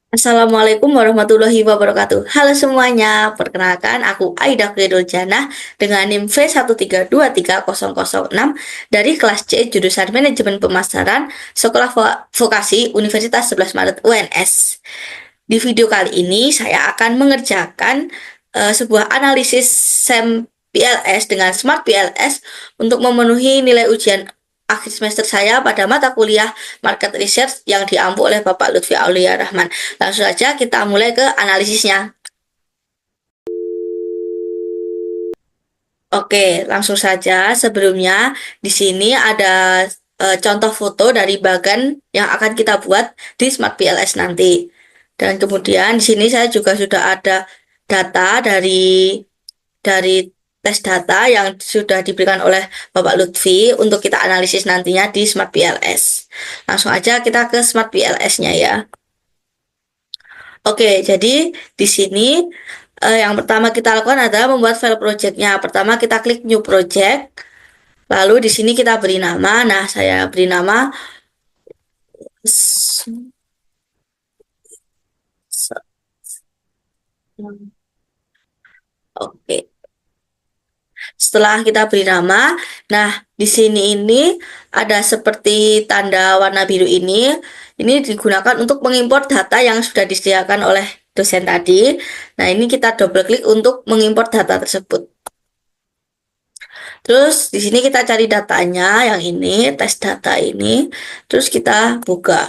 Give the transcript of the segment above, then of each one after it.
Assalamualaikum warahmatullahi wabarakatuh. Halo semuanya, perkenalkan aku Aida Khairul Janah dengan NIM V1323006 dari kelas C jurusan Manajemen Pemasaran Sekolah Vokasi Universitas 11 Maret UNS. Di video kali ini saya akan mengerjakan sebuah analisis SEM PLS dengan Smart PLS untuk memenuhi nilai ujian akhir semester saya pada mata kuliah Market Research yang diampu oleh Bapak Lutfi Aulia Rahman. Langsung saja kita mulai ke analisisnya. Oke, langsung saja. Sebelumnya di sini ada contoh foto dari bagan yang akan kita buat di Smart PLS nanti. Dan kemudian di sini saya juga sudah ada data dari tes data yang sudah diberikan oleh Bapak Lutfi untuk kita analisis nantinya di Smart PLS. Langsung aja kita ke Smart PLS-nya ya. Oke, jadi di sini yang pertama kita lakukan adalah membuat file project-nya. Pertama kita klik New Project, lalu di sini kita beri nama. Nah, saya beri nama. s- s- Oke, setelah kita beri nama, nah di sini ini ada seperti tanda warna biru ini. Ini digunakan untuk mengimpor data yang sudah disediakan oleh dosen tadi. Nah, ini kita double klik untuk mengimpor data tersebut. Terus di sini kita cari datanya yang ini, tes data ini. Terus kita buka.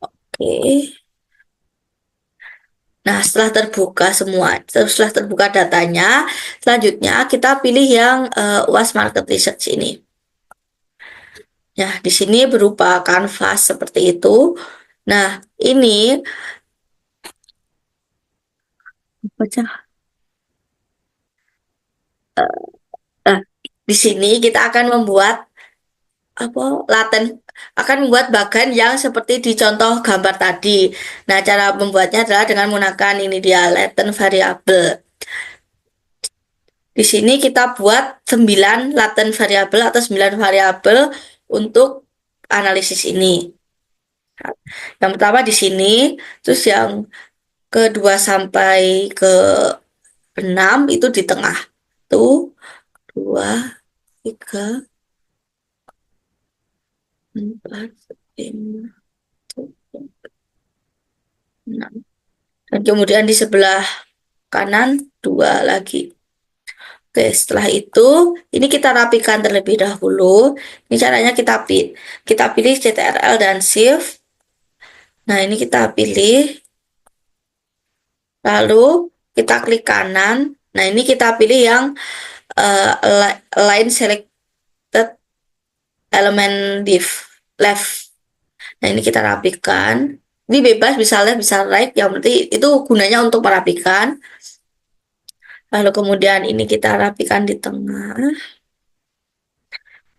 Oke. Nah, setelah terbuka datanya, selanjutnya kita pilih yang UAS Market Research ini. Ya, di sini berupa kanvas seperti itu. Nah, ini baca. Nah, di sini kita akan membuat apa laten akan membuat bagan yang seperti di contoh gambar tadi. Nah, cara membuatnya adalah dengan menggunakan ini dia latent variable. Di sini kita buat 9 latent variable atau 9 variabel untuk analisis ini. Yang pertama di sini, terus yang kedua sampai ke 6 itu di tengah. Tuh, 2, 3, 4, 5, 6. Dan kemudian di sebelah kanan 2 lagi. Oke, setelah itu ini kita rapikan terlebih dahulu. Ini caranya kita pilih CTRL dan Shift. Nah, ini kita pilih, lalu kita klik kanan. Nah, ini kita pilih yang line selected element div left. Nah, ini kita rapikan. Ini bebas, bisa left, bisa right. Yang penting itu gunanya untuk merapikan. Lalu kemudian ini kita rapikan di tengah.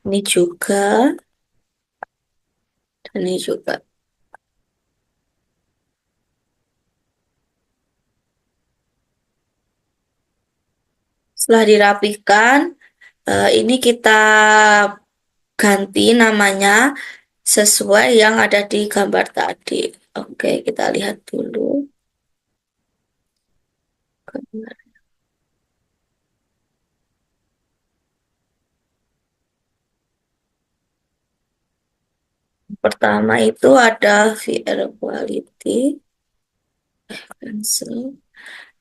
Ini juga, dan ini juga. Setelah dirapikan, ini kita ganti namanya sesuai yang ada di gambar tadi. Oke, kita lihat dulu. Pertama itu ada VR quality, cancel.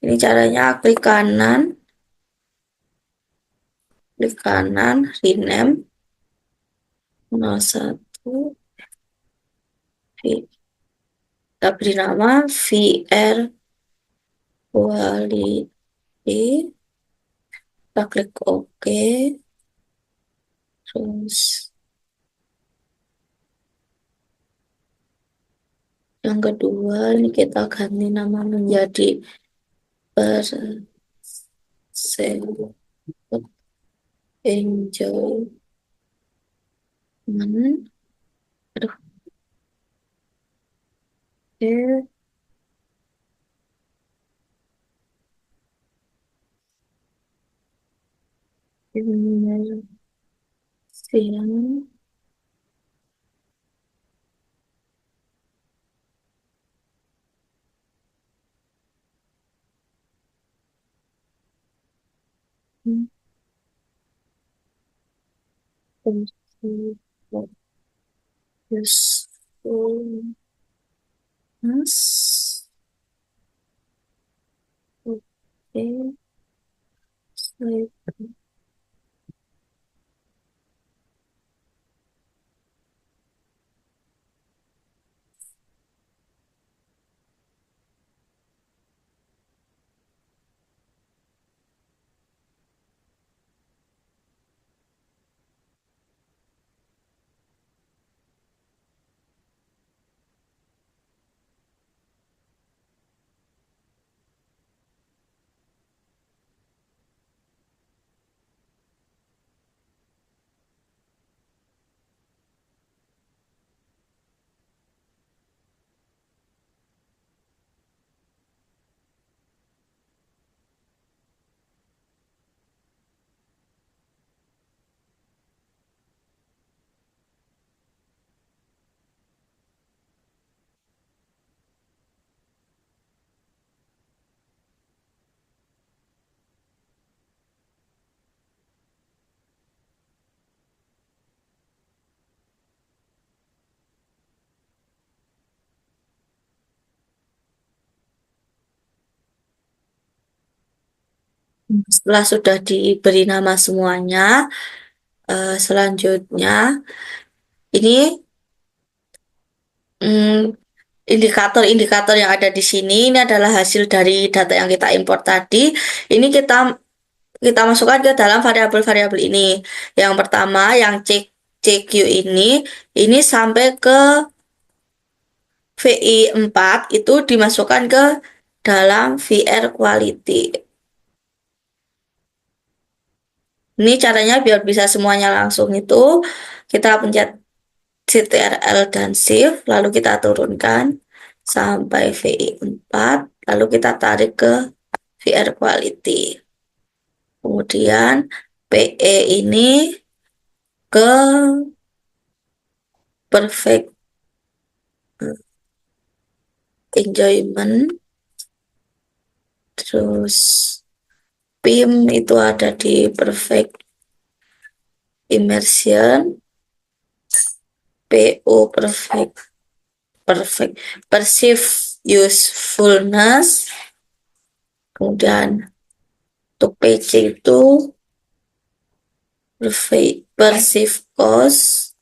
Ini caranya klik kanan, rename 01, kita beri nama VR quality, kita klik OK, terus yang kedua ini kita ganti nama menjadi persen enjoyment. Aduh, oke. Siang. Usefulness. Okay. Setelah sudah diberi nama semuanya, selanjutnya ini mm, indikator-indikator yang ada di sini ini adalah hasil dari data yang kita import tadi. Ini kita masukkan ke dalam variabel-variabel ini. Yang pertama, yang CQ ini sampai ke VI 4 itu dimasukkan ke dalam VR quality. Ini caranya biar bisa semuanya langsung itu kita pencet CTRL dan Shift, lalu kita turunkan sampai VI 4, lalu kita tarik ke VR Quality. Kemudian PE ini ke Perfect Enjoyment, terus PIM itu ada di Perfect Immersion, PO Perfect Perceive Usefulness, kemudian untuk PC itu Perceive Cost,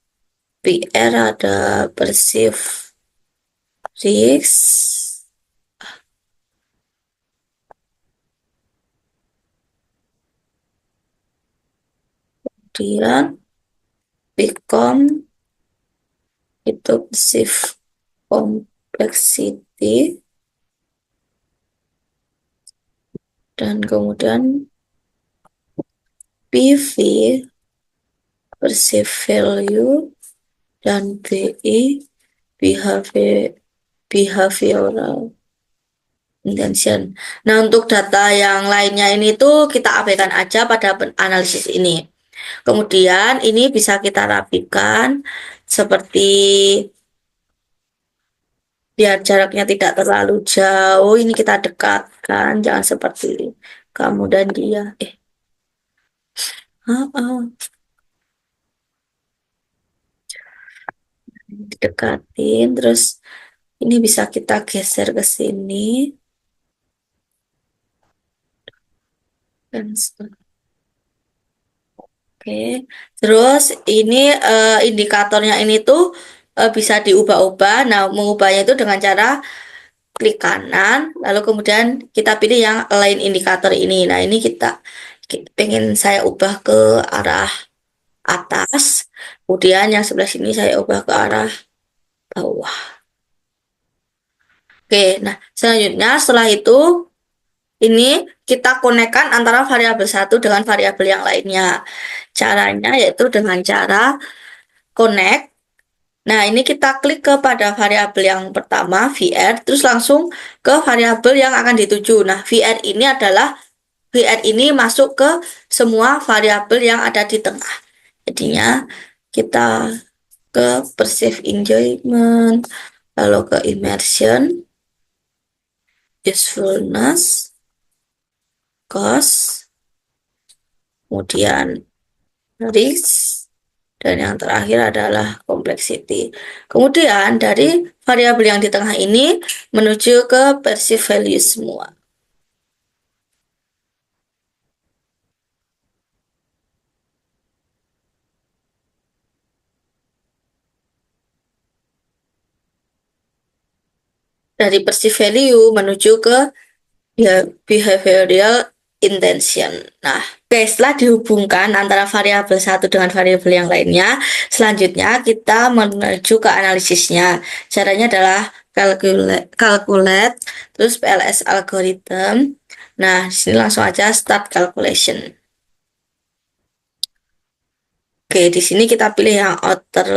PR ada Perceive Risk, kemudian Bitcom itu Perceive Complexity, dan kemudian PV Perceive Value, dan BI Behavioral Intention. Nah, untuk data yang lainnya ini tuh kita abaikan aja pada analisis ini. Kemudian ini bisa kita rapikan seperti biar jaraknya tidak terlalu jauh. Ini kita dekatkan, jangan seperti kamu dan dia. Ah, ah. Didekatin, terus ini bisa kita geser ke sini. Dan Oke, terus ini indikatornya ini tuh bisa diubah-ubah. Nah, mengubahnya itu dengan cara klik kanan, lalu kemudian kita pilih yang align indikator ini. Nah, ini pengen saya ubah ke arah atas, kemudian yang sebelah sini saya ubah ke arah bawah. Oke, nah selanjutnya setelah itu ini kita konekkan antara variabel satu dengan variabel yang lainnya. Caranya yaitu dengan cara connect. Nah, ini kita klik kepada variabel yang pertama, VR, terus langsung ke variabel yang akan dituju. Nah, VR ini masuk ke semua variabel yang ada di tengah. Jadinya kita ke perceive enjoyment, lalu ke immersion, usefulness, cost, kemudian risk, dan yang terakhir adalah complexity. Kemudian dari variabel yang di tengah ini menuju ke perceived value semua. Dari perceived value menuju ke behavioral intention. Nah, oke, setelah dihubungkan antara variabel satu dengan variabel yang lainnya, selanjutnya kita menuju ke analisisnya. Caranya adalah calculate, terus PLS algorithm. Nah, di sini langsung aja start calculation. Oke, di sini kita pilih yang outer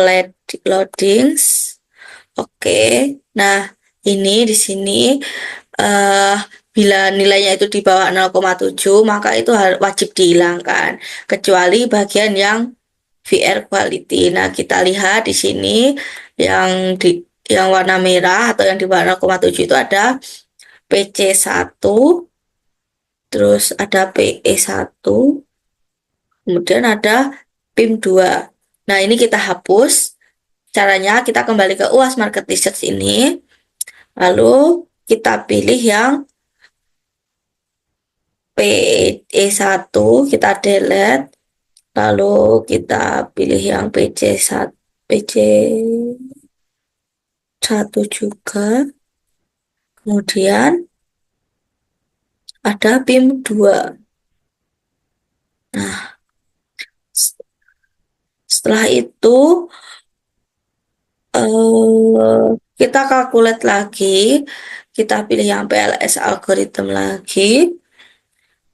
loadings. Oke, nah ini di sini eh bila nilainya itu di bawah 0,7 maka itu wajib dihilangkan kecuali bagian yang VR quality. Nah, kita lihat di sini yang warna merah atau yang di bawah 0,7 itu ada PC1, terus ada PE1, kemudian ada PIM2. Nah, ini kita hapus. Caranya kita kembali ke UAS Market Research ini, lalu kita pilih yang PE1, kita delete, lalu kita pilih yang PC1, PC1 juga, kemudian ada PIM2. Nah, setelah itu kita calculate lagi, kita pilih yang PLS algorithm lagi.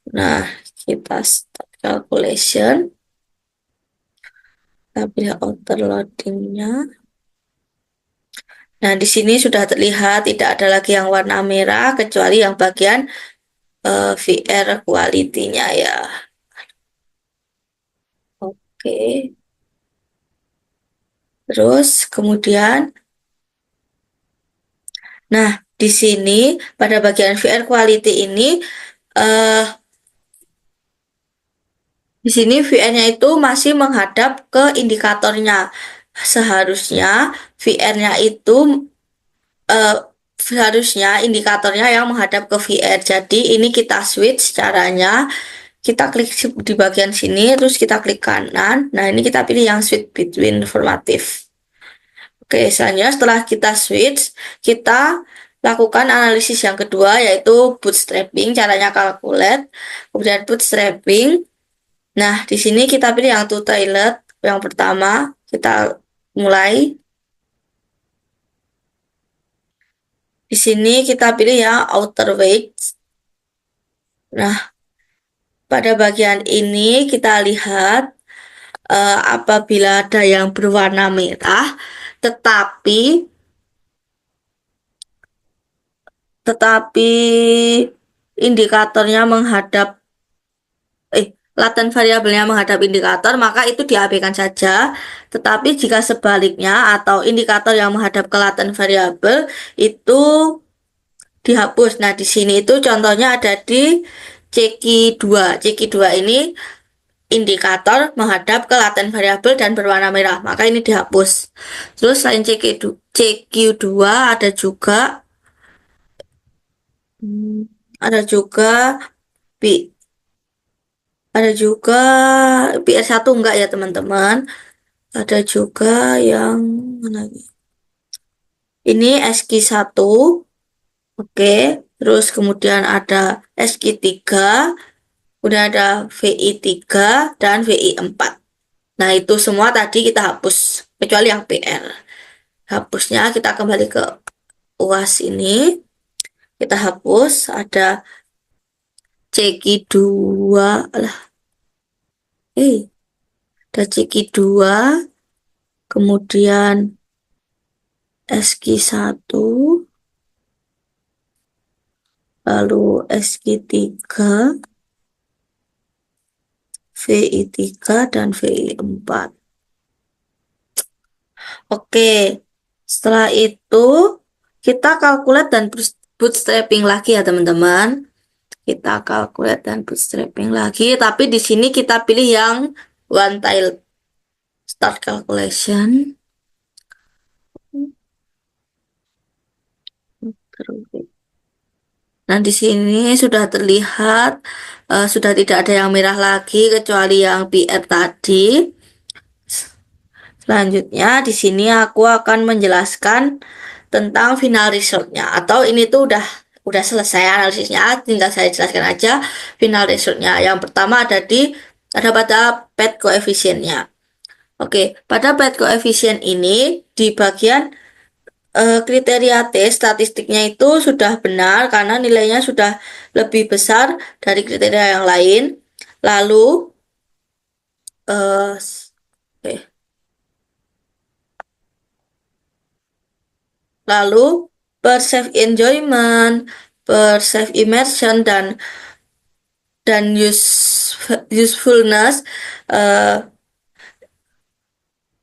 Nah, kita start calculation, kita pilih outer loadingnya. Nah, di sini sudah terlihat tidak ada lagi yang warna merah kecuali yang bagian VR quality-nya ya. Oke. Terus kemudian, nah di sini pada bagian VR quality ini, eh, di sini VR-nya itu masih menghadap ke indikatornya. Seharusnya VR-nya itu eh, seharusnya indikatornya yang menghadap ke VR. Jadi ini kita switch caranya. Kita klik di bagian sini, terus kita klik kanan. Nah, ini kita pilih yang switch between formative. Oke, selanjutnya setelah kita switch, kita lakukan analisis yang kedua, yaitu bootstrapping. Caranya calculate, kemudian bootstrapping. Nah, di sini kita pilih yang two-tailed. Yang pertama, kita mulai. Di sini kita pilih yang outer weights. Nah, pada bagian ini kita lihat apabila ada yang berwarna merah, tetapi tetapi indikatornya menghadap laten variabelnya menghadap indikator, maka itu diabaikan saja. Tetapi jika sebaliknya atau indikator yang menghadap ke laten variabel itu dihapus. Nah, di sini itu contohnya ada di CQ2. CQ2 ini indikator menghadap ke laten variabel dan berwarna merah, maka ini dihapus. Terus selain CQ2 ada juga P ada juga PR1 enggak ya teman-teman. Ada juga yang mana lagi? Ini SQ1. Oke, terus kemudian ada SQ3, kemudian ada VI3 dan VI4. Nah, itu semua tadi kita hapus, kecuali yang PR. Hapusnya kita kembali ke UAS ini. Kita hapus, ada CQ2, ada CQ2, kemudian SQ1, lalu SQ3, VI3, dan VI4. Oke, setelah itu kita calculate dan bootstrapping lagi ya teman-teman. Kita calculate dan bootstrapping lagi, tapi di sini kita pilih yang one tile. Start calculation. Nah, di sini sudah terlihat sudah tidak ada yang merah lagi kecuali yang PR tadi. Selanjutnya di sini aku akan menjelaskan tentang final resultnya, atau ini tuh udah selesai analisisnya, tinggal saya jelaskan aja final resultnya. Yang pertama ada pada path coefficient-nya. Oke, pada path coefficient ini di bagian kriteria T statistiknya itu sudah benar karena nilainya sudah lebih besar dari kriteria yang lain. Lalu eh, oke. Lalu perceived enjoyment, perceived immersion, dan usefulness eh,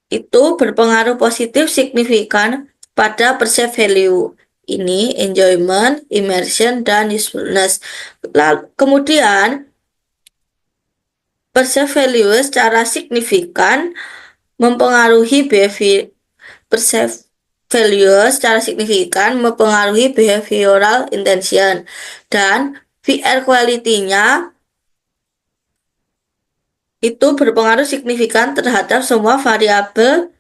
itu berpengaruh positif signifikan pada perceived value. Ini enjoyment, immersion, dan usefulness. Lalu, kemudian perceived value secara signifikan mempengaruhi perceived value secara signifikan mempengaruhi behavioral intention, dan VR quality-nya itu berpengaruh signifikan terhadap semua variabel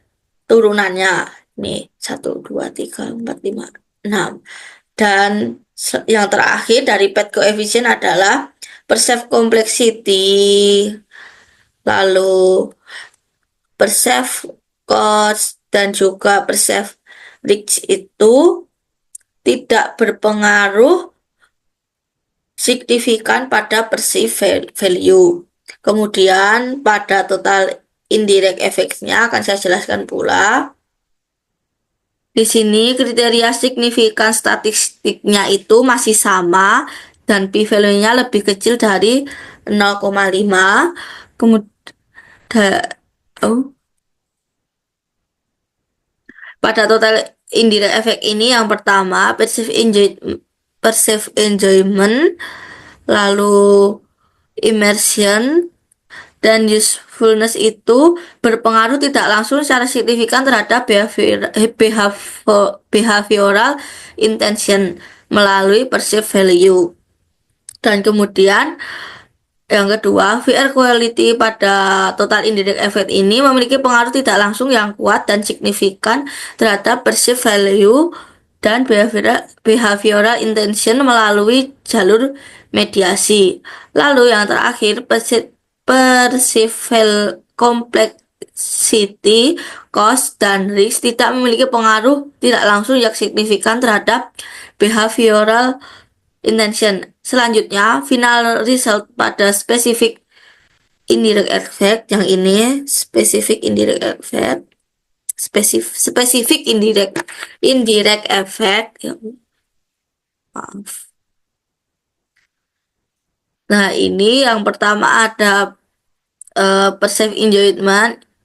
turunannya. Ini 1, 2, 3, 4, 5, 6. Dan yang terakhir dari path coefficient adalah perceived complexity, lalu perceived cost, dan juga perceived risk itu tidak berpengaruh signifikan pada perceived value. Kemudian pada total indirect effects-nya akan saya jelaskan pula. Di sini kriteria signifikan statistiknya itu masih sama dan p-value-nya lebih kecil dari 0,5. Kemudian pada total indirect effect ini yang pertama perceived enjoyment, lalu immersion, dan usefulness itu berpengaruh tidak langsung secara signifikan terhadap behavioral intention melalui perceived value. Dan kemudian yang kedua, VR quality pada total indirect effect ini memiliki pengaruh tidak langsung yang kuat dan signifikan terhadap perceived value dan behavioral intention melalui jalur mediasi. Lalu yang terakhir, perceived complexity, cost, dan risk tidak memiliki pengaruh tidak langsung yang signifikan terhadap behavioral intention. Selanjutnya, final result pada specific indirect effect, yang ini specific indirect effect, specific indirect effect. Ya, maaf. Nah, ini yang pertama ada perceived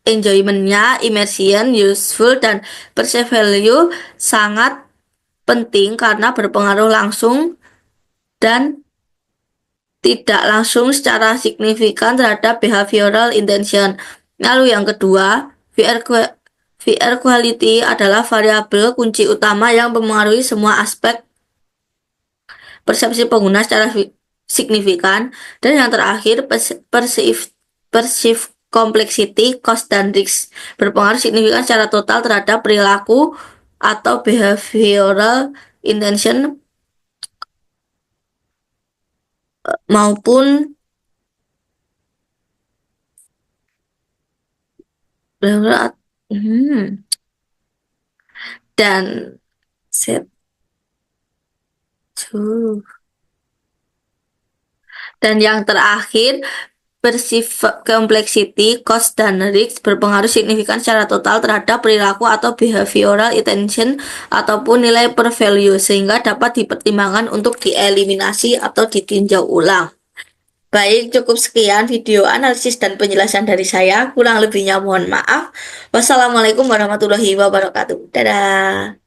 enjoyment-nya, immersion, useful, dan perceived value sangat penting karena berpengaruh langsung dan tidak langsung secara signifikan terhadap behavioral intention. Lalu yang kedua, VR quality adalah variabel kunci utama yang mempengaruhi semua aspek persepsi pengguna secara signifikan. Dan yang terakhir, perceived complexity, cost, dan risk berpengaruh signifikan secara total terhadap perilaku atau behavioral intention maupun dan set to. Dan yang terakhir, perceived complexity, cost, dan risk berpengaruh signifikan secara total terhadap perilaku atau behavioral intention ataupun nilai per value, sehingga dapat dipertimbangkan untuk dieliminasi atau ditinjau ulang. Baik, cukup sekian video analisis dan penjelasan dari saya. Kurang lebihnya mohon maaf. Wassalamualaikum warahmatullahi wabarakatuh. Dadah.